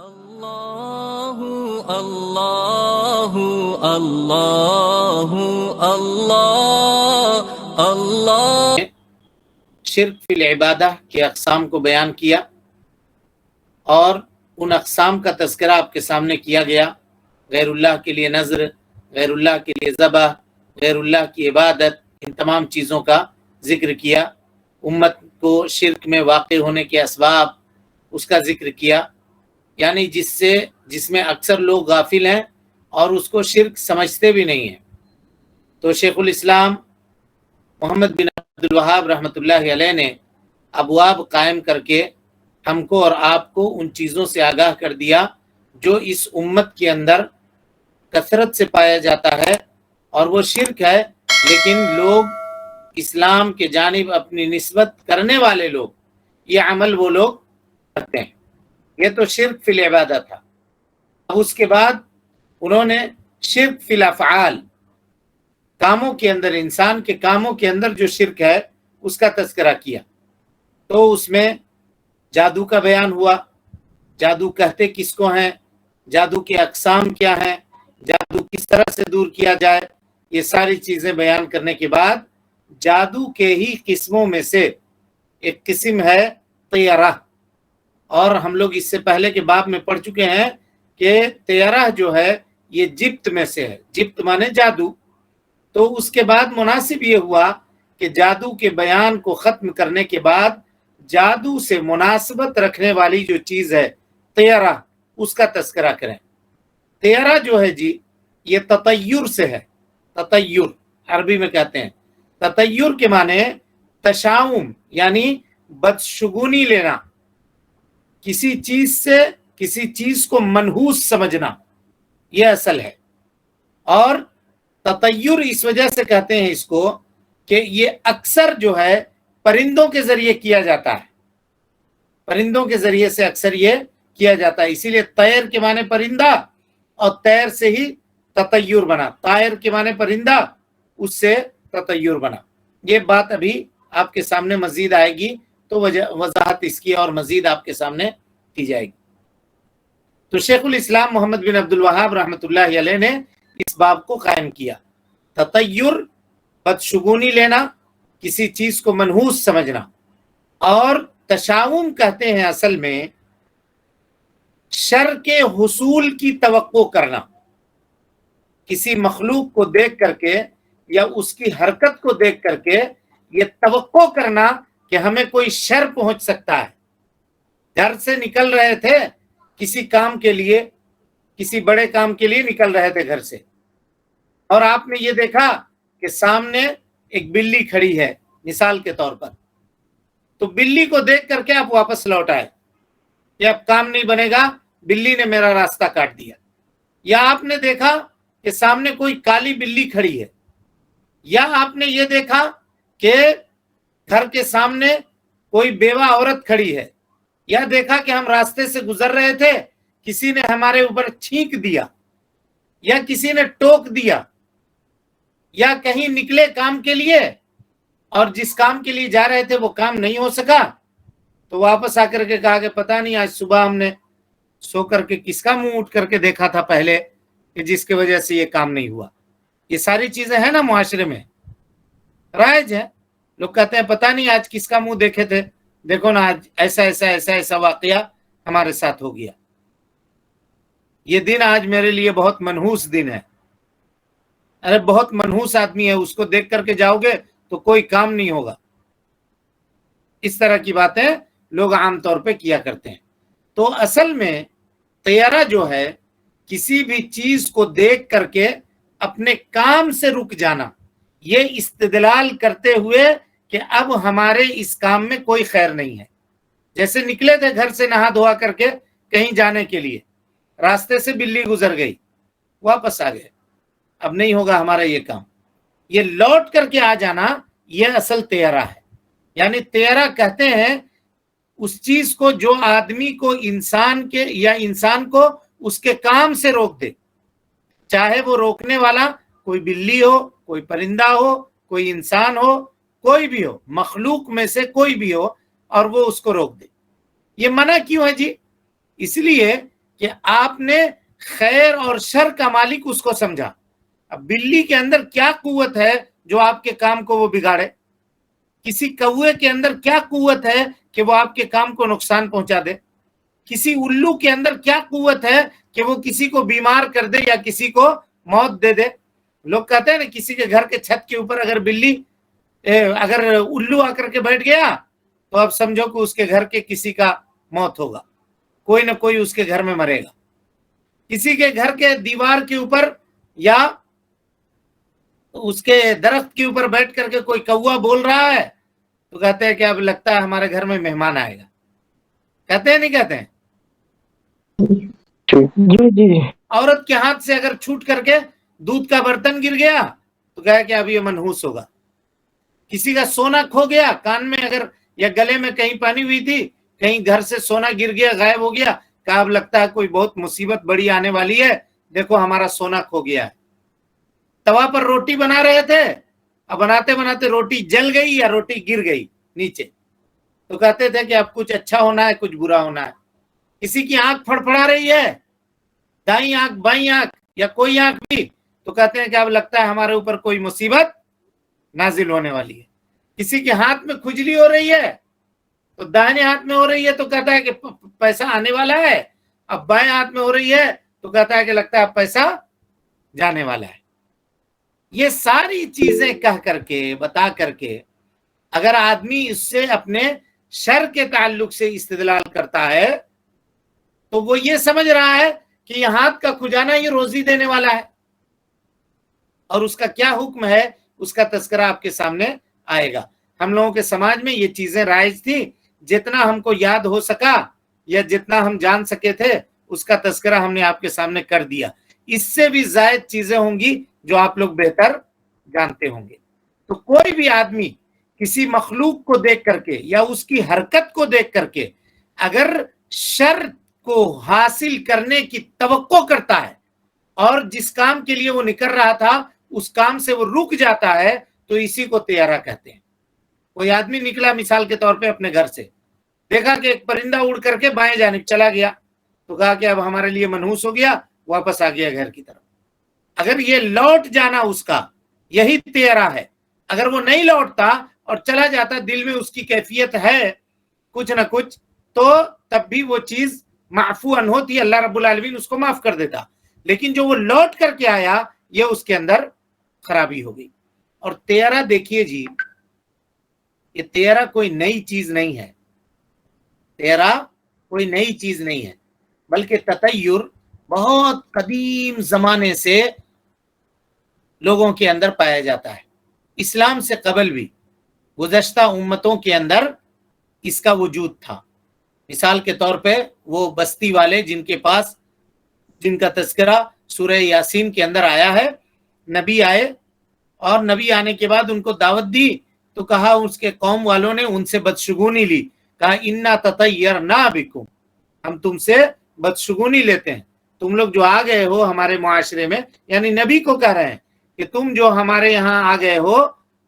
اللہ اللہ اللہ اللہ اللہ شرک فی العبادہ کے اقسام کو بیان کیا اور ان اقسام کا تذکرہ آپ کے سامنے کیا گیا. غیر اللہ کے لیے نذر، غیر اللہ کے لیے ذبح، غیر اللہ کی عبادت، ان تمام چیزوں کا ذکر کیا. امت کو شرک میں واقع ہونے کے اسباب اس کا ذکر کیا، یعنی جس میں اکثر لوگ غافل ہیں اور اس کو شرک سمجھتے بھی نہیں ہیں. تو شیخ الاسلام محمد بن عبد الوہاب رحمۃ اللہ علیہ نے ابواب قائم کر کے ہم کو اور آپ کو ان چیزوں سے آگاہ کر دیا جو اس امت کے اندر کثرت سے پایا جاتا ہے اور وہ شرک ہے، لیکن لوگ اسلام کے جانب اپنی نسبت کرنے والے لوگ یہ عمل وہ لوگ کرتے ہیں. یہ تو شرک فی العبادہ تھا. اب اس کے بعد انہوں نے شرک فی الافعال، کاموں کے اندر، انسان کے کاموں کے اندر جو شرک ہے اس کا تذکرہ کیا. تو اس میں جادو کا بیان ہوا، جادو کہتے کس کو ہیں، جادو کے اقسام کیا ہیں، جادو کس طرح سے دور کیا جائے، یہ ساری چیزیں بیان کرنے کے بعد جادو کے ہی قسموں میں سے ایک قسم ہے طیرہ. اور ہم لوگ اس سے پہلے کے باب میں پڑھ چکے ہیں کہ طیرہ جو ہے یہ جبت میں سے ہے. جبت مانے جادو. تو اس کے بعد مناسب یہ ہوا کہ جادو کے بیان کو ختم کرنے کے بعد جادو سے مناسبت رکھنے والی جو چیز ہے طیرہ، اس کا تذکرہ کریں. طیرہ جو ہے جی یہ تطیر سے ہے. تطیر عربی میں کہتے ہیں. تطیر کے معنی تشاؤم، یعنی بدشگونی لینا، کسی چیز سے کسی چیز کو منحوس سمجھنا، یہ اصل ہے. اور تطیر اس وجہ سے کہتے ہیں اس کو کہ یہ اکثر جو ہے پرندوں کے ذریعے کیا جاتا ہے. پرندوں کے ذریعے سے اکثر یہ کیا جاتا ہے، اسی لیے طیر کے معنی پرندہ اور طیر سے ہی تطیر بنا. طائر کے معنی پرندہ، اس سے تطیر بنا. یہ بات ابھی آپ کے سامنے مزید آئے گی تو وضاحت اس کی اور مزید آپ کے سامنے کی جائے گی. تو شیخ الاسلام محمد بن عبد الوہاب رحمۃ اللہ علیہ نے اس باب کو قائم کیا. تطیر بدشگونی لینا، کسی چیز کو منحوس سمجھنا. اور تشاؤم کہتے ہیں اصل میں شر کے حصول کی توقع کرنا. کسی مخلوق کو دیکھ کر کے یا اس کی حرکت کو دیکھ کر کے یہ توقع کرنا کہ ہمیں کوئی شر پہنچ سکتا ہے. گھر سے نکل رہے تھے کسی کام کے لیے، کسی بڑے کام کے لیے نکل رہے تھے گھر سے، اور آپ نے یہ دیکھا کہ سامنے ایک بلی کھڑی ہے مثال کے طور پر. تو بلی کو دیکھ کر کے آپ واپس لوٹ آئے کہ اب کام نہیں بنے گا، بلی نے میرا راستہ کاٹ دیا. یا آپ نے دیکھا کہ سامنے کوئی کالی بلی کھڑی ہے، یا آپ نے یہ دیکھا کہ گھر کے سامنے کوئی بیوہ عورت کھڑی ہے، یا دیکھا کہ ہم راستے سے گزر رہے تھے، کسی نے ہمارے اوپر چھینک دیا، یا کسی نے ٹوک دیا، یا کہیں نکلے کام کے لیے اور جس کام کے لیے جا رہے تھے وہ کام نہیں ہو سکا، تو واپس آ کر کے کہا کہ پتہ نہیں آج صبح ہم نے سو کر کے کس کا منہ اٹھ کر کے دیکھا تھا پہلے کہ جس کی وجہ سے یہ کام نہیں ہوا. یہ ساری چیزیں ہیں نا معاشرے میں رائج ہے. لوگ کہتے ہیں پتہ نہیں آج کس کا منہ دیکھے تھے، دیکھو نا آج ایسا ایسا ایسا ایسا واقعہ ہمارے ساتھ ہو گیا. یہ دن آج میرے لیے بہت منحوس دن ہے. ارے بہت منحوس آدمی ہے، اس کو دیکھ کر کے جاؤ گے تو کوئی کام نہیں ہوگا. اس طرح کی باتیں لوگ عام طور پہ کیا کرتے ہیں. تو اصل میں طیرہ جو ہے کسی بھی چیز کو دیکھ کر کے اپنے کام سے رک جانا، یہ استدلال کرتے ہوئے کہ اب ہمارے اس کام میں کوئی خیر نہیں ہے. جیسے نکلے تھے گھر سے نہا دھوا کر کے کہیں جانے کے لیے، راستے سے بلی گزر گئی، واپس آ گئے، اب نہیں ہوگا ہمارا یہ کام. یہ لوٹ کر کے آ جانا یہ اصل طیرہ ہے. یعنی طیرہ کہتے ہیں اس چیز کو جو آدمی کو انسان کو اس کے کام سے روک دے، چاہے وہ روکنے والا کوئی بلی ہو، کوئی پرندہ ہو، کوئی انسان ہو، کوئی بھی ہو، مخلوق میں سے کوئی بھی ہو، اور وہ اس کو روک دے. یہ منع کیوں ہے جی؟ اس لیے کہ آپ نے خیر اور شر کا مالک اس کو سمجھا. اب بلی کے اندر کیا قوت ہے جو آپ کے کام کو وہ بگاڑے؟ کسی کوے کے اندر کیا قوت ہے کہ وہ آپ کے کام کو نقصان پہنچا دے؟ کسی الو کے اندر کیا قوت ہے کہ وہ کسی کو بیمار کر دے یا کسی کو موت دے دے؟ لوگ کہتے ہیں نا کسی کے گھر کے چھت کے اوپر اگر بلی اگر الو آ کر کے بیٹھ گیا تو اب سمجھو کہ اس کے گھر کے کسی کا موت ہوگا، کوئی نہ کوئی اس کے گھر میں مرے گا. کسی کے گھر کے دیوار کے اوپر یا اس کے درخت کے اوپر بیٹھ کر کے کوئی کوا بول رہا ہے تو کہتے ہیں کہ اب لگتا ہے ہمارے گھر میں مہمان آئے گا. کہتے ہیں نہیں کہتے ہیں؟ جی جی. عورت کے ہاتھ سے اگر چھوٹ کر کے دودھ کا برتن گر گیا تو کہا کہ اب یہ منحوس ہوگا. کسی کا سونا کھو گیا، کان میں اگر یا گلے میں کہیں پانی ہوئی تھی، کہیں گھر سے سونا گر گیا، غائب ہو گیا، کہا اب لگتا ہے کوئی بہت مصیبت بڑی آنے والی ہے، دیکھو ہمارا سونا کھو گیا ہے. توا پر روٹی بنا رہے تھے، اب بناتے بناتے روٹی جل گئی یا روٹی گر گئی نیچے تو کہتے تھے کہ اب کچھ اچھا ہونا ہے، کچھ برا ہونا ہے. کسی کی آنکھ پھڑپڑا رہی ہے، دائیں آنکھ بائیں آنکھ یا کوئی آنکھ بھی، تو کہتے ہیں کہ اب لگتا ہے ہمارے اوپر کوئی مصیبت نازل ہونے والی ہے. کسی کے ہاتھ میں کھجلی ہو رہی ہے تو دائیں ہاتھ میں ہو رہی ہے تو کہتا ہے کہ پیسہ آنے والا ہے، اب بائیں ہاتھ میں ہو رہی ہے تو کہتا ہے کہ لگتا ہے اب پیسہ جانے والا ہے. یہ ساری چیزیں کہہ کر کے بتا کر کے اگر آدمی اس سے اپنے شر کے تعلق سے استدلال کرتا ہے تو وہ یہ سمجھ رہا ہے کہ یہ ہاتھ کا کھجانا یہ روزی دینے والا ہے، اور اس کا کیا حکم ہے اس کا تذکرہ آپ کے سامنے آئے گا. ہم لوگوں کے سماج میں یہ چیزیں رائج تھی، جتنا ہم کو یاد ہو سکا یا جتنا ہم جان سکے تھے اس کا تذکرہ ہم نے آپ کے سامنے کر دیا. اس سے بھی زائد چیزیں ہوں گی جو آپ لوگ بہتر جانتے ہوں گے. تو کوئی بھی آدمی کسی مخلوق کو دیکھ کر کے یا اس کی حرکت کو دیکھ کر کے اگر شر کو حاصل کرنے کی توقع کرتا ہے اور جس کام کے لیے وہ نکل رہا تھا اس کام سے وہ رک جاتا ہے تو اسی کو طیارہ کہتے ہیں. کوئی آدمی نکلا مثال کے طور پہ اپنے گھر سے، دیکھا کہ ایک پرندہ اڑ کر کے بائیں جانب چلا گیا تو کہا کہ اب ہمارے لیے منحوس ہو گیا، واپس آ گیا گھر کی طرف. اگر یہ لوٹ جانا اس کا یہی طیارہ ہے. اگر وہ نہیں لوٹتا اور چلا جاتا، دل میں اس کی کیفیت ہے کچھ نہ کچھ، تو تب بھی وہ چیز معفو عنہ ہوتی، اللہ رب العالمین اس کو معاف کر دیتا. لیکن جو وہ لوٹ کر کے آیا یہ اس کے اندر خرابی ہو گئی. اور طیارہ دیکھیے جی، یہ طیارہ کوئی نئی چیز نہیں ہے، طیارہ کوئی نئی چیز نہیں ہے، بلکہ تطیر بہت قدیم زمانے سے لوگوں کے اندر پایا جاتا ہے. اسلام سے قبل بھی گزشتہ امتوں کے اندر اس کا وجود تھا. مثال کے طور پہ وہ بستی والے جن کا تذکرہ سورہ یاسین کے اندر آیا ہے، نبی آئے اور نبی آنے کے بعد ان کو دعوت دی تو کہا اس کے قوم والوں نے ان سے بدشگونی لی، کہا انا تطیرنا بکم، ہم تم سے بدشگونی لیتے ہیں. تم لوگ جو آ گئے ہو ہمارے معاشرے میں، یعنی نبی کو کہہ رہے ہیں کہ تم جو ہمارے یہاں آ گئے ہو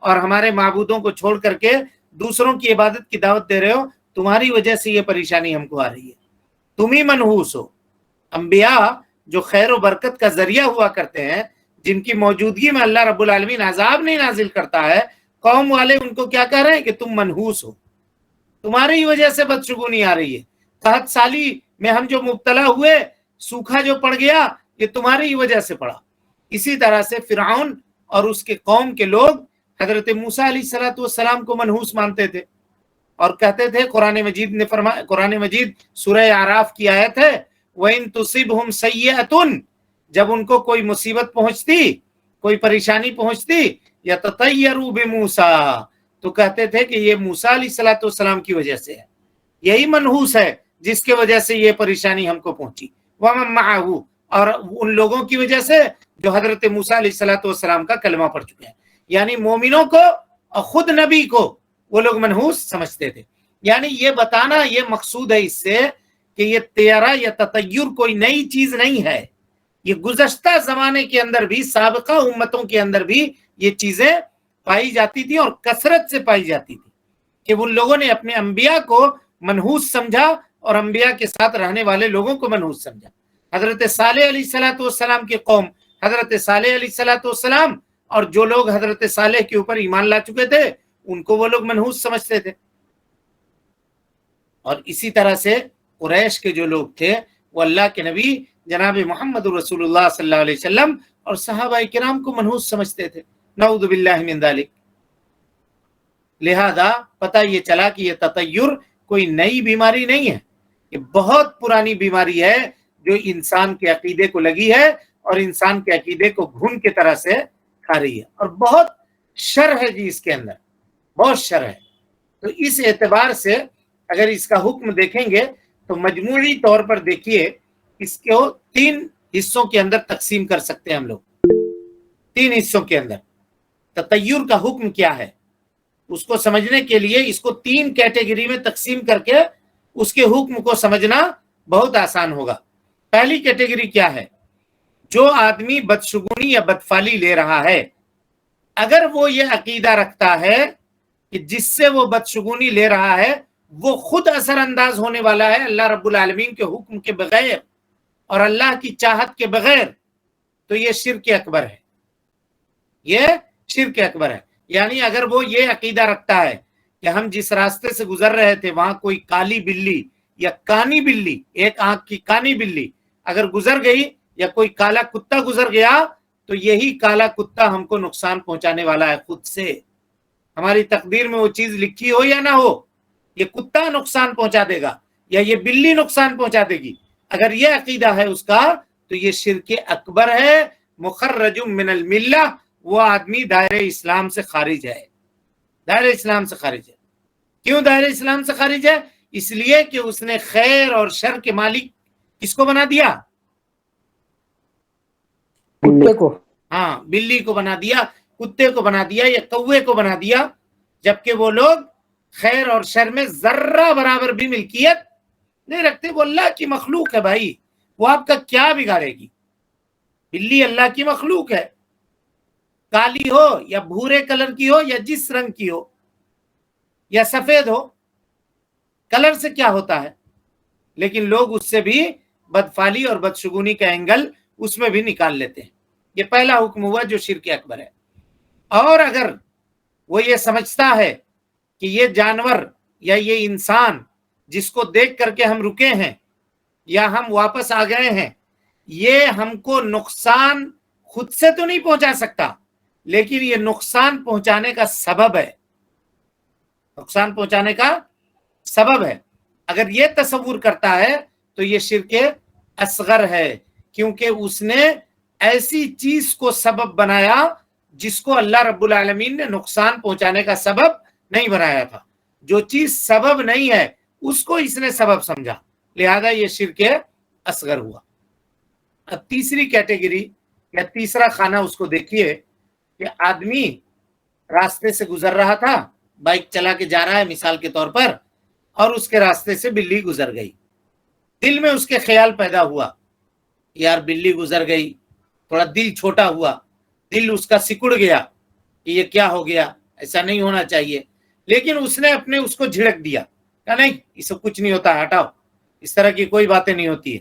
اور ہمارے معبودوں کو چھوڑ کر کے دوسروں کی عبادت کی دعوت دے رہے ہو، تمہاری وجہ سے یہ پریشانی ہم کو آ رہی ہے، تم ہی منحوس ہو. انبیاء جو خیر و برکت کا ذریعہ ہوا کرتے ہیں، جن کی موجودگی میں اللہ رب العالمین عذاب نہیں نازل کرتا ہے، قوم والے ان کو کیا کہہ رہے ہیں کہ تم منحوس ہو، تمہاری ہی وجہ سے بدشگونی آ رہی ہے. قحط سالی میں ہم جو مبتلا ہوئے، سوکھا جو پڑ گیا، یہ تمہاری ہی وجہ سے پڑا. اسی طرح سے فرعون اور اس کے قوم کے لوگ حضرت موسیٰ علیہ السلام کو منحوس مانتے تھے اور کہتے تھے، قرآن مجید سورہ اعراف کی آیت ہے، وَإِن تُصِبْهُمْ سَيِّئَةٌ، جب ان کو کوئی مصیبت پہنچتی، کوئی پریشانی پہنچتی، يَتَطَيَّرُوا بِمُوسَىٰ، تو کہتے تھے کہ یہ موسیٰ علیہ السلام کی وجہ سے ہے، یہی منحوس ہے جس کی وجہ سے یہ پریشانی ہم کو پہنچی. وَمَن مَّعَهُ، اور ان لوگوں کی وجہ سے جو حضرت موسیٰ علیہ السلام کا کلمہ پڑھ چکے ہیں. یعنی مومنوں کو اور خود نبی کو وہ لوگ منحوس سمجھتے تھے. یعنی یہ بتانا یہ مقصود ہے اس سے کہ یہ طیارہ یا تطیر کوئی نئی چیز نہیں ہے، یہ گزشتہ زمانے کے اندر بھی، سابقہ امتوں کے اندر بھی یہ چیزیں پائی جاتی تھی اور کثرت سے پائی جاتی تھی کہ ان لوگوں نے اپنے انبیاء کو منحوس سمجھا اور انبیاء کے ساتھ رہنے والے لوگوں کو منحوس سمجھا۔ حضرت صالح علیہ الصلوۃ والسلام کی قوم، حضرت صالح علیہ الصلوۃ والسلام اور جو لوگ حضرت صالح کے اوپر ایمان لا چکے تھے ان کو وہ لوگ منحوس سمجھتے تھے۔ اور اسی طرح سے قریش کے جو لوگ تھے وہ اللہ کے نبی جناب محمد رسول اللہ صلی اللہ علیہ وسلم اور صحابہ کرام کو منحوس سمجھتے تھے، نعوذ باللہ من ذالک۔ لہذا پتہ یہ چلا کہ یہ تطیر کوئی نئی بیماری نہیں ہے، یہ بہت پرانی بیماری ہے جو انسان کے عقیدے کو لگی ہے اور انسان کے عقیدے کو گھن کے طرح سے کھا رہی ہے، اور بہت شر ہے جی اس کے اندر، بہت شر ہے۔ تو اس اعتبار سے اگر اس کا حکم دیکھیں گے تو مجموعی طور پر دیکھیے اس کو 3 حصوں کے اندر تقسیم کر سکتے ہیں ہم لوگ، 3 حصوں کے اندر۔ تطیر کا حکم کیا ہے اس کو سمجھنے کے لیے اس کو 3 کیٹیگری میں تقسیم کر کے اس کے حکم کو سمجھنا بہت آسان ہوگا۔ پہلی کیٹیگری کیا ہے؟ جو آدمی بدشگونی یا بدفعلی لے رہا ہے، اگر وہ یہ عقیدہ رکھتا ہے کہ جس سے وہ بدشگونی لے رہا ہے وہ خود اثر انداز ہونے والا ہے اللہ رب العالمین کے حکم کے بغیر اور اللہ کی چاہت کے بغیر، تو یہ شرک اکبر ہے، یہ شرک اکبر ہے۔ یعنی اگر وہ یہ عقیدہ رکھتا ہے کہ ہم جس راستے سے گزر رہے تھے وہاں کوئی کالی بلی یا کانی بلی، ایک آنکھ کی کانی بلی اگر گزر گئی یا کوئی کالا کتا گزر گیا تو یہی کالا کتا ہم کو نقصان پہنچانے والا ہے خود سے، ہماری تقدیر میں وہ چیز لکھی ہو یا نہ ہو، یہ کتا نقصان پہنچا دے گا یا یہ بلی نقصان پہنچا دے گی۔ اگر یہ عقیدہ ہے اس کا تو یہ شرک اکبر ہے، مخرج من الملہ، وہ آدمی دائرہ اسلام سے خارج ہے، دائرہ اسلام سے خارج ہے۔ کیوں دائرہ اسلام سے خارج ہے؟ اس لیے کہ اس نے خیر اور شر کے مالک کس کو بنا دیا؟ کتے کو، ہاں، بلی کو بنا دیا، کتے کو بنا دیا یا کوے کو بنا دیا، جبکہ وہ لوگ خیر اور شر میں ذرہ برابر بھی ملکیت نہیں رکھتے۔ وہ اللہ کی مخلوق ہے بھائی، وہ آپ کا کیا بگاڑے گی؟ بلی اللہ کی مخلوق ہے، کالی ہو یا بھورے کلر کی ہو یا جس رنگ کی ہو یا سفید ہو، کلر سے کیا ہوتا ہے؟ لیکن لوگ اس سے بھی بدفعلی اور بدشگونی کا اینگل اس میں بھی نکال لیتے ہیں۔ یہ پہلا حکم ہوا جو شرک اکبر ہے۔ اور اگر وہ یہ سمجھتا ہے کہ یہ جانور یا یہ انسان جس کو دیکھ کر کے ہم رکے ہیں یا ہم واپس آ گئے ہیں، یہ ہم کو نقصان خود سے تو نہیں پہنچا سکتا لیکن یہ نقصان پہنچانے کا سبب ہے، نقصان پہنچانے کا سبب ہے، اگر یہ تصور کرتا ہے تو یہ شرک اصغر ہے، کیونکہ اس نے ایسی چیز کو سبب بنایا جس کو اللہ رب العالمین نے نقصان پہنچانے کا سبب نہیں بنایا تھا۔ جو چیز سبب نہیں ہے اس کو اس نے سبب سمجھا، لہذا یہ شرک اصغر ہوا۔ اب تیسری کیٹیگری یا تیسرا خانہ اس کو دیکھیے کہ آدمی راستے سے گزر رہا تھا، بائک چلا کے جا رہا ہے مثال کے طور پر، اور اس کے راستے سے بلی گزر گئی، دل میں اس کے خیال پیدا ہوا یار بلی گزر گئی، تھوڑا دل چھوٹا ہوا، دل اس کا سکڑ گیا کہ یہ کیا ہو گیا، ایسا نہیں ہونا چاہیے، لیکن اس نے اپنے اس کو جھڑک دیا، کہا نہیں اس سے کچھ نہیں ہوتا، ہٹاؤ، اس طرح کی کوئی باتیں نہیں ہوتی ہے،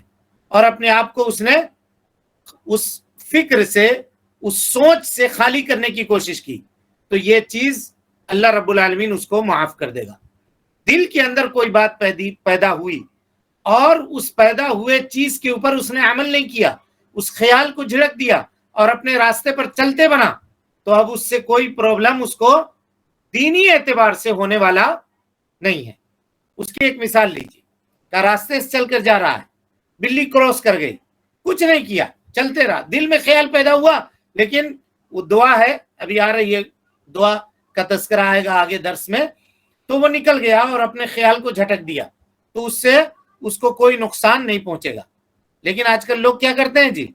اور اپنے آپ کو اس نے اس فکر سے، اس سوچ سے خالی کرنے کی کوشش کی، تو یہ چیز اللہ رب العالمین اس کو معاف کر دے گا۔ دل کے اندر کوئی بات پیدا ہوئی اور اس پیدا ہوئے چیز کے اوپر اس نے عمل نہیں کیا، اس خیال کو جھڑک دیا اور اپنے راستے پر چلتے بنا، تو اب اس سے کوئی پرابلم اس کو دینی اعتبار سے ہونے والا نہیں ہے۔ اس کی ایک مثال لیجیے کہ راستے سے چل کر جا رہا ہے، بلی کراس کر گئی، کچھ نہیں کیا، چلتے رہا، دل میں خیال پیدا ہوا، لیکن وہ دعا ہے، ابھی آ رہی ہے دعا کا تذکرہ آئے گا آگے درس میں، تو وہ نکل گیا اور اپنے خیال کو جھٹک دیا، تو اس سے اس کو کوئی نقصان نہیں پہنچے گا۔ لیکن آج کل لوگ کیا کرتے ہیں جی،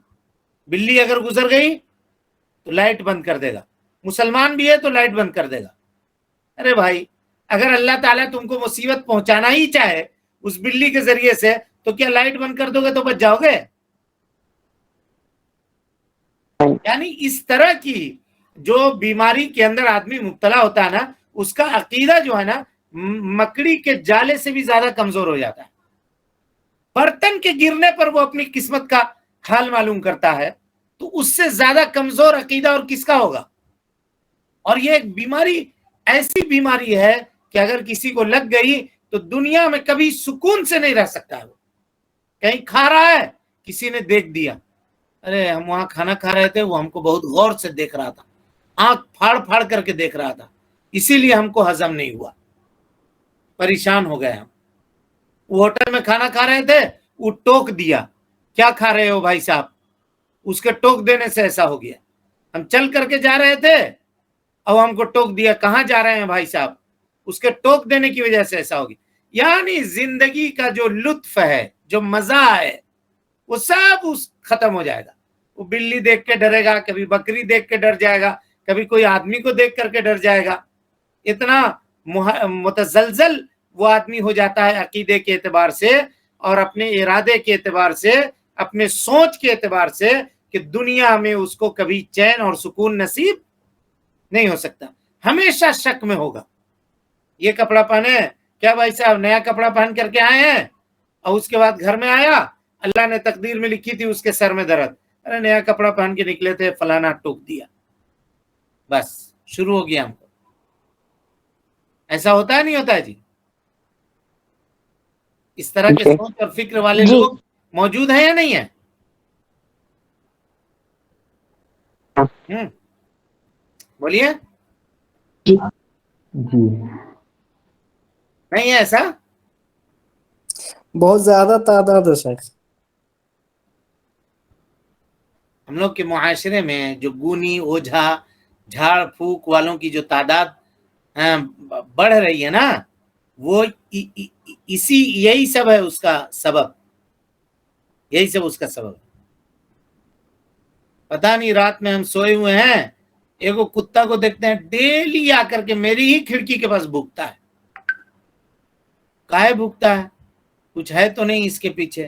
بلی اگر گزر گئی تو لائٹ بند کر دے گا، مسلمان بھی ہے تو لائٹ بند کر دے گا۔ ارے بھائی، اگر اللہ تعالیٰ تم کو مصیبت پہنچانا ہی چاہے اس بلی کے ذریعے سے تو کیا لائٹ بند کر دو گے تو بچ جاؤ گے؟ یعنی اس طرح کی جو بیماری کے اندر آدمی مبتلا ہوتا ہے نا، اس کا عقیدہ جو ہے نا مکڑی کے جالے سے بھی زیادہ کمزور ہو جاتا ہے، برتن کے گرنے پر وہ اپنی قسمت کا حال معلوم کرتا ہے تو اس سے زیادہ کمزور عقیدہ اور کس کا ہوگا؟ اور یہ ایک بیماری ایسی بیماری ہے کہ اگر کسی کو لگ گئی تو دنیا میں کبھی سکون سے نہیں رہ سکتا ہے. وہ کہیں کھا رہا ہے، کسی نے دیکھ دیا، ارے ہم وہاں کھانا کھا رہے تھے، وہ ہم کو بہت غور سے دیکھ رہا تھا، آنکھ پھاڑ پھاڑ کر کے دیکھ رہا تھا، اسی لیے ہم کو ہضم نہیں ہوا، پریشان ہو گئے ہم. وہ ہوٹل میں کھانا کھا رہے تھے، وہ ٹوک دیا، کیا کھا رہے ہو بھائی صاحب؟ اس کے ٹوک دینے سے ایسا ہو گیا. ہم چل کر کے جا رہے تھے اور ہم کو ٹوک دیا، کہاں جا رہے ہیں بھائی صاحب؟ اس کے ٹوک دینے کی وجہ سے ایسا ہو گیا. یعنی زندگی کا جو لطف ہے، جو مزہ ہے، وہ سب ختم ہو جائے گا. وہ بلی دیکھ کے ڈرے گا، کبھی بکری دیکھ کے ڈر جائے گا، کبھی کوئی آدمی کو دیکھ کر کے ڈر جائے گا. اتنا متزلزل وہ آدمی ہو جاتا ہے عقیدے کے اعتبار سے اور اپنے ارادے کے اعتبار سے، اپنے سوچ کے اعتبار سے، کہ دنیا میں اس کو کبھی چین اور سکون نصیب نہیں ہو سکتا، ہمیشہ شک میں ہوگا. یہ کپڑا پہنے، کیا بھائی صاحب نیا کپڑا پہن کر کے آئے ہیں؟ اور اس کے بعد گھر میں آیا، اللہ نے تقدیر میں لکھی تھی اس کے سر میں درد، ارے نیا کپڑا پہن کے نکلے تھے، فلانا ٹوک دیا، بس شروع ہو گیا ہم کو. ایسا ہوتا ہے نہیں ہوتا ہے جی؟ اس طرح کے سوچ اور فکر والے لوگ موجود ہیں یا نہیں ہیں؟ بولیے. نہیں ہے ایسا؟ بہت زیادہ تعداد ہے سر. ہم لوگ کے معاشرے میں جو گونی اوجھا جھاڑ پھونک والوں کی جو تعداد بڑھ رہی ہے نا، وہ یہی سب ہے اس کا سبب، یہی سب اس کا سبب. پتہ نہیں رات میں ہم سوئے ہوئے ہیں، ایک کتا کو دیکھتے ہیں ڈیلی آ کر کے میری ہی کھڑکی کے پاس بھوکتا ہے. کاہے بھوکتا ہے؟ کچھ ہے تو نہیں اس کے پیچھے،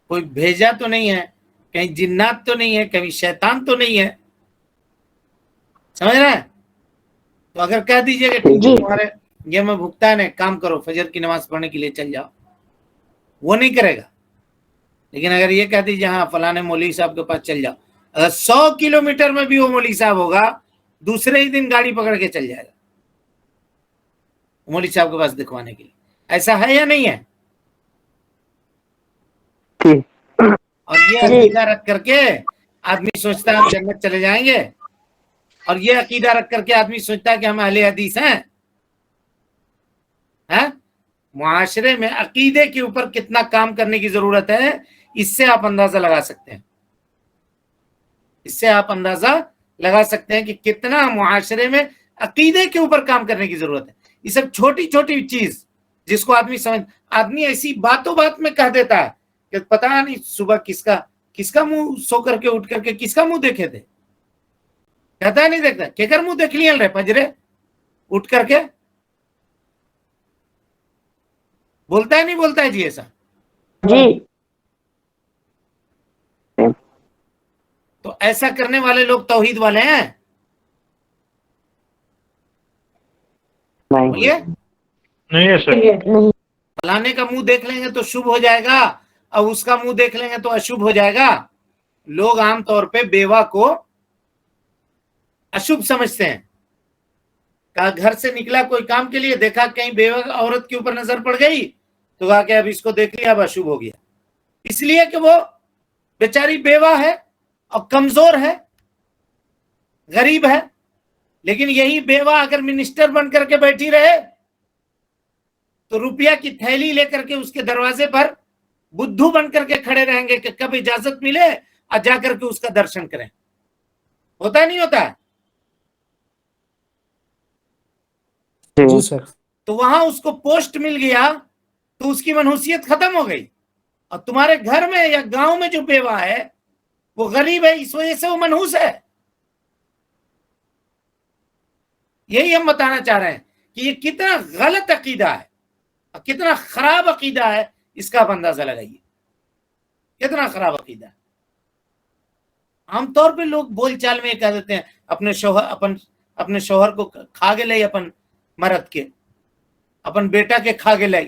کوئی بھیجا تو نہیں ہے، کہیں جنات تو نہیں ہے، کہیں شیطان تو نہیں ہے. سمجھ رہے ہیں؟ تو اگر کہہ دیجئے کہ ٹھیک ہے تمہارے یہ میں بھوکتا ہے نا، کام کرو فجر کی نماز پڑھنے کے لیے چل جاؤ، وہ نہیں کرے گا. لیکن اگر یہ کہہ دیجیے ہاں فلانے مولوی صاحب کے پاس چل جاؤ، اگر 100 کلومیٹر میں بھی وہ مولوی صاحب ہوگا، دوسرے ہی دن گاڑی پکڑ کے چل جائے گا مولوی صاحب کے پاس دکھوانے کے لیے. ایسا ہے یا نہیں ہے؟ اور یہ عقیدہ رکھ کر کے آدمی سوچتا ہے ہم جنت چلے جائیں گے، اور یہ عقیدہ رکھ کر کے آدمی سوچتا ہے کہ ہم اہل حدیث ہیں. معاشرے میں عقیدے کے اوپر کتنا کام کرنے کی ضرورت ہے، اس سے آپ اندازہ لگا سکتے ہیں. اس سے آپ اندازہ لگا سکتے ہیں کہ کتنا معاشرے میں عقیدے کے اوپر کام کرنے کی ضرورت ہے. یہ سب چھوٹی چھوٹی چیز جس کو آدمی ایسی باتوں بات میں کہہ دیتا ہے کہ پتہ نہیں صبح کس کا منہ سو کر کے اٹھ کر کے کس کا منہ دیکھے تھے، کہتا ہے نہیں دیکھتا کیکر منہ دیکھ لیا رہے پجرے اٹھ کر کے، بولتا ہے نہیں بولتا ہے جی ایسا؟ جی. تو ایسا کرنے والے لوگ توحید والے ہیں؟ بولیے. فلانے کا منہ دیکھ لیں گے تو شبھ ہو جائے گا، اور اس کا منہ دیکھ لیں گے تو اشبھ ہو جائے گا. لوگ عام طور پہ بیوہ کو اشبھ سمجھتے ہیں. کہا گھر سے نکلا کوئی کام کے لیے، دیکھا کہیں بیوہ عورت کے اوپر نظر پڑ گئی تو کہا کہ اب اس کو دیکھ لیا اب اشبھ ہو گیا، اس لیے کہ وہ بیچاری بیوہ ہے اور کمزور ہے، غریب ہے. لیکن یہی بیوہ اگر منسٹر بن کر کے بیٹھی رہے تو روپیہ کی تھیلی لے کر کے اس کے دروازے پر بدھو بن کر کے کھڑے رہیں گے کہ کب اجازت ملے اور جا کر کے اس کا درشن کریں. ہوتا نہیں ہوتا ہے؟ جی سر. تو وہاں اس کو پوسٹ مل گیا تو اس کی منحوسیت ختم ہو گئی. اور تمہارے گھر میں یا گاؤں میں جو بیوہ ہے وہ غریب ہے، اس وجہ سے وہ منحوس ہے. یہی ہم بتانا چاہ رہے ہیں کہ یہ کتنا غلط عقیدہ ہے اور کتنا خراب عقیدہ ہے، اس کا آپ اندازہ لگائیے کتنا خراب عقیدہ ہے. عام طور پہ لوگ بول چال میں یہ کہہ دیتے ہیں اپنے شوہر کو کھا گے لئی، اپن مرد کے اپن بیٹا کے کھا گے لئی.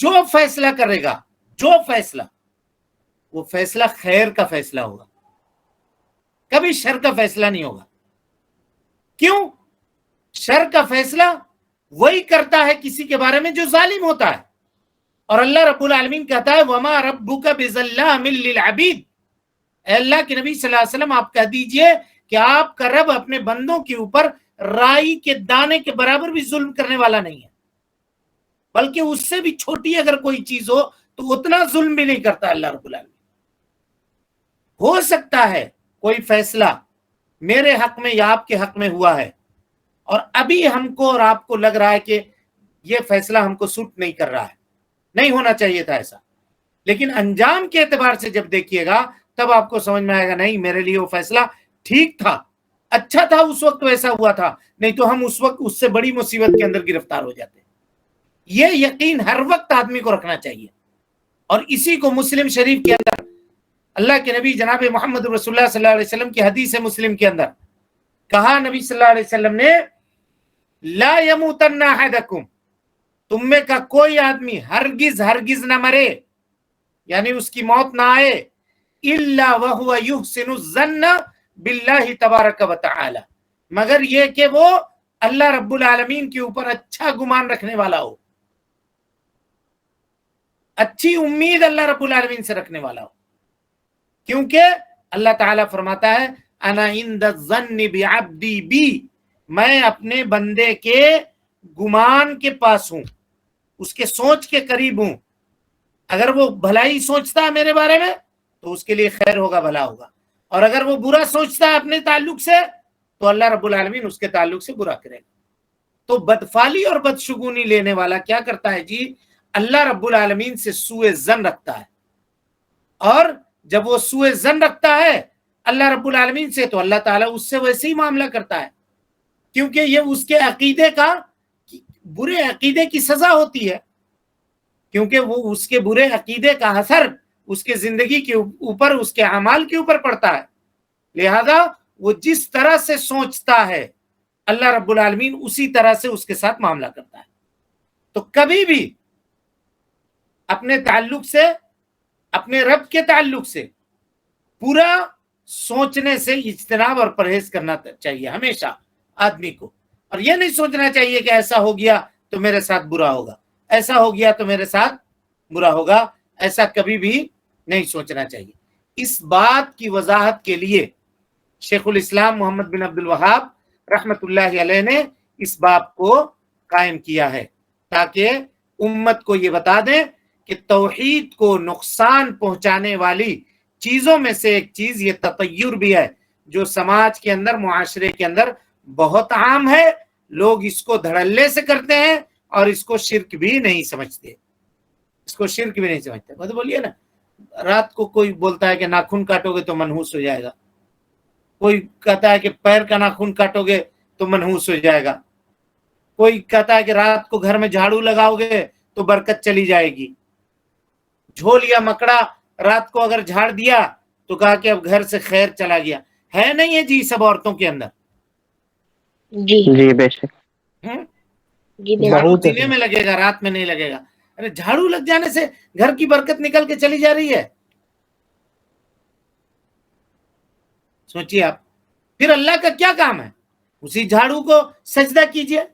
جو فیصلہ کرے گا، جو فیصلہ، وہ فیصلہ خیر کا فیصلہ ہوگا، کبھی شر کا فیصلہ نہیں ہوگا۔ کیوں؟ شر کا فیصلہ وہی کرتا ہے کسی کے بارے میں جو ظالم ہوتا ہے، اور اللہ رب العالمین کہتا ہے وَمَا رَبُّكَ بِظَلَّامٍ لِّلْعَبِيدِ، اے اللہ کے نبی صلی اللہ علیہ وسلم آپ کہہ دیجئے کہ آپ کا رب اپنے بندوں کے اوپر رائی کے دانے کے برابر بھی ظلم کرنے والا نہیں ہے، بلکہ اس سے بھی چھوٹی اگر کوئی چیز ہو تو اتنا ظلم بھی نہیں کرتا اللہ رب العالمین۔ ہو سکتا ہے کوئی فیصلہ میرے حق میں یا آپ کے حق میں ہوا ہے، اور ابھی ہم کو اور آپ کو لگ رہا ہے کہ یہ فیصلہ ہم کو سوٹ نہیں کر رہا ہے، نہیں ہونا چاہیے تھا ایسا، لیکن انجام کے اعتبار سے جب دیکھیے گا تب آپ کو سمجھ میں آئے گا نہیں میرے لیے وہ فیصلہ ٹھیک تھا، اچھا تھا، اس وقت ویسا ہوا تھا، نہیں تو ہم اس وقت اس سے بڑی مصیبت کے اندر گرفتار ہو جاتے۔ یہ یقین ہر وقت آدمی کو رکھنا چاہیے، اور اسی کو مسلم شریف کے اندر اللہ کے نبی جناب محمد رسول اللہ صلی اللہ علیہ وسلم کی حدیث مسلم کے اندر کہا، نبی صلی اللہ علیہ وسلم نے لا یموتن احدکم، تم میں کا کوئی آدمی ہرگز ہرگز نہ مرے، یعنی اس کی موت نہ آئے، الا وهو يحسن الظن باللہ تبارک و تعالی، مگر یہ کہ وہ اللہ رب العالمین کے اوپر اچھا گمان رکھنے والا ہو، اچھی امید اللہ رب العالمین سے رکھنے والا ہو، کیونکہ اللہ تعالیٰ فرماتا ہے انا عند الظن بعبدی بی، میں اپنے بندے کے گمان کے پاس ہوں، اس کے سوچ کے قریب ہوں، اگر وہ بھلائی سوچتا ہے میرے بارے میں تو اس کے لیے خیر ہوگا، بھلا ہوگا، اور اگر وہ برا سوچتا ہے اپنے تعلق سے تو اللہ رب العالمین اس کے تعلق سے برا کرے گا۔ تو بدفالی اور بدشگونی لینے والا کیا کرتا ہے جی؟ اللہ رب العالمین سے سوء ظن رکھتا ہے، اور جب وہ سوء ظن رکھتا ہے اللہ رب العالمین سے تو اللہ تعالیٰ اس سے ویسے ہی معاملہ کرتا ہے، کیونکہ یہ اس کے عقیدے کا، برے عقیدے کی سزا ہوتی ہے، کیونکہ وہ اس کے برے عقیدے کا اثر اس کے زندگی کے اوپر، اس کے اعمال کے اوپر پڑتا ہے، لہذا وہ جس طرح سے سوچتا ہے اللہ رب العالمین اسی طرح سے اس کے ساتھ معاملہ کرتا ہے۔ تو کبھی بھی اپنے تعلق سے، اپنے رب کے تعلق سے پورا سوچنے سے اجتناب اور پرہیز کرنا چاہیے ہمیشہ آدمی کو، اور یہ نہیں سوچنا چاہیے کہ ایسا ہو گیا تو میرے ساتھ برا ہوگا، ایسا ہو گیا تو میرے ساتھ برا ہوگا، ایسا کبھی بھی نہیں سوچنا چاہیے۔ اس بات کی وضاحت کے لیے شیخ الاسلام محمد بن عبد الوہاب رحمت اللہ علیہ نے اس باب کو قائم کیا ہے، تاکہ امت کو یہ بتا دیں کہ توحید کو نقصان پہنچانے والی چیزوں میں سے ایک چیز یہ تطیر بھی ہے، جو سماج کے اندر، معاشرے کے اندر بہت عام ہے، لوگ اس کو دھڑلے سے کرتے ہیں اور اس کو شرک بھی نہیں سمجھتے، اس کو شرک بھی نہیں سمجھتے۔ بس بولیے نا، رات کو کوئی بولتا ہے کہ ناخن کاٹو گے تو منحوس ہو جائے گا، کوئی کہتا ہے کہ پیر کا ناخن کاٹو گے تو منحوس ہو جائے گا، کوئی کہتا ہے کہ رات کو گھر میں جھاڑو لگاؤ گے تو برکت چلی جائے گی، جھول یا مکڑا رات کو اگر جھاڑ دیا تو کہا کہ اب گھر سے خیر چلا گیا، ہے نہیں ہے جی سب عورتوں کے اندر؟ جی جی بے شک، جھاڑو بہت دنے میں لگے گا، رات میں نہیں لگے گا، ارے جھاڑو لگ جانے سے گھر کی برکت نکل کے چلی جا رہی ہے، سوچیے آپ۔ پھر اللہ کا کیا کام ہے؟ اسی جھاڑو کو سجدہ کیجئے،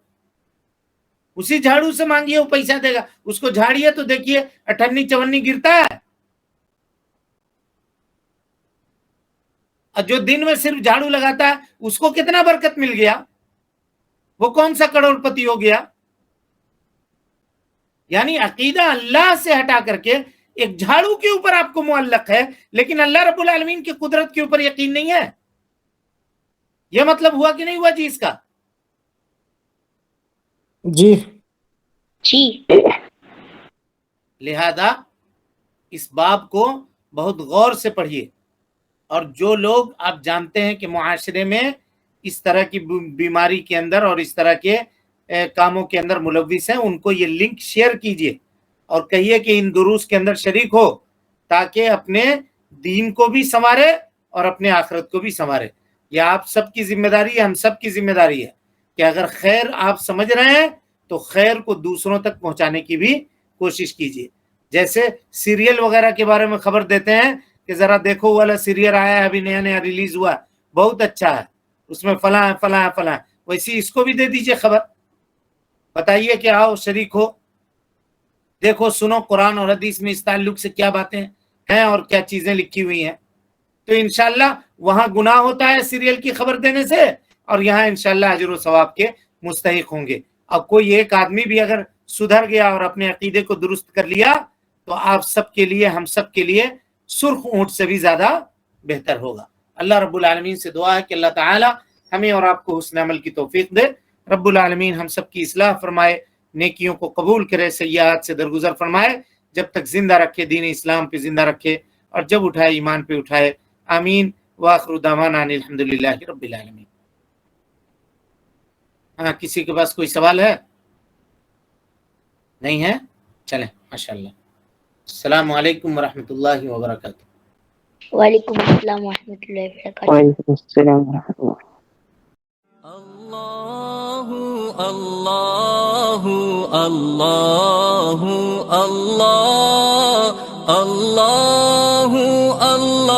اسی جھاڑو سے مانگیے، وہ پیسہ دے گا، اس کو جھاڑیے تو دیکھیے اٹھنی چونی گرتا ہے، اور جو دن میں صرف جھاڑو لگاتا ہے اس کو کتنا برکت مل گیا، وہ کون سا کروڑ پتی ہو گیا؟ یعنی عقیدہ اللہ سے ہٹا کر کے ایک جھاڑو کے اوپر آپ کو معلق ہے، لیکن اللہ رب العالمین کی قدرت کے اوپر یقین نہیں ہے۔ یہ مطلب ہوا کہ نہیں ہوا جی اس کا؟ جی جی لہذا اس باب کو بہت غور سے پڑھیے، اور جو لوگ آپ جانتے ہیں کہ معاشرے میں اس طرح کی بیماری کے اندر اور اس طرح کے کاموں کے اندر ملوث ہیں، ان کو یہ لنک شیئر کیجئے اور کہیے کہ ان دروس کے اندر شریک ہو، تاکہ اپنے دین کو بھی سنوارے اور اپنے آخرت کو بھی سنوارے۔ یہ آپ سب کی ذمہ داری ہے، ہم سب کی ذمہ داری ہے کہ اگر خیر آپ سمجھ رہے ہیں تو خیر کو دوسروں تک پہنچانے کی بھی کوشش کیجیے. جیسے سیریل وغیرہ کے بارے میں خبر دیتے ہیں کہ ذرا دیکھو والا سیریل آیا ہے ابھی نیا نیا ریلیز ہوا ہے بہت اچھا ہے اس میں فلاں ہے فلاں ہے فلاں ہے, ویسی اس کو بھی دے دیجیے خبر, بتائیے کہ آؤ شریک ہو, دیکھو سنو قرآن اور حدیث میں اس تعلق سے کیا باتیں ہیں اور کیا چیزیں لکھی ہوئی ہیں. تو انشاءاللہ وہاں گناہ ہوتا ہے سیریل کی خبر دینے سے, اور یہاں انشاءاللہ اجر و ثواب کے مستحق ہوں گے. اب کوئی ایک آدمی بھی اگر سدھر گیا اور اپنے عقیدے کو درست کر لیا تو آپ سب کے لیے, ہم سب کے لیے سرخ اونٹ سے بھی زیادہ بہتر ہوگا. اللہ رب العالمین سے دعا ہے کہ اللہ تعالی ہمیں اور آپ کو حسن عمل کی توفیق دے. رب العالمین ہم سب کی اصلاح فرمائے, نیکیوں کو قبول کرے, سیئات سے درگزر فرمائے, جب تک زندہ رکھے دین اسلام پہ زندہ رکھے, اور جب اٹھائے ایمان پہ اٹھائے. آمین. وآخر دعوانا ان الحمدللہ رب العالمین. ہاں کسی کے پاس کوئی سوال ہے؟ نہیں ہے؟ چلیں ماشاءاللہ. السلام علیکم ورحمۃ اللہ وبرکاتہ. وعلیکم السلام ورحمۃ اللہ وبرکاتہ. وعلیکم السلام ورحمۃ اللہ. اللہ اللہ اللہ اللہ اللہ اللہ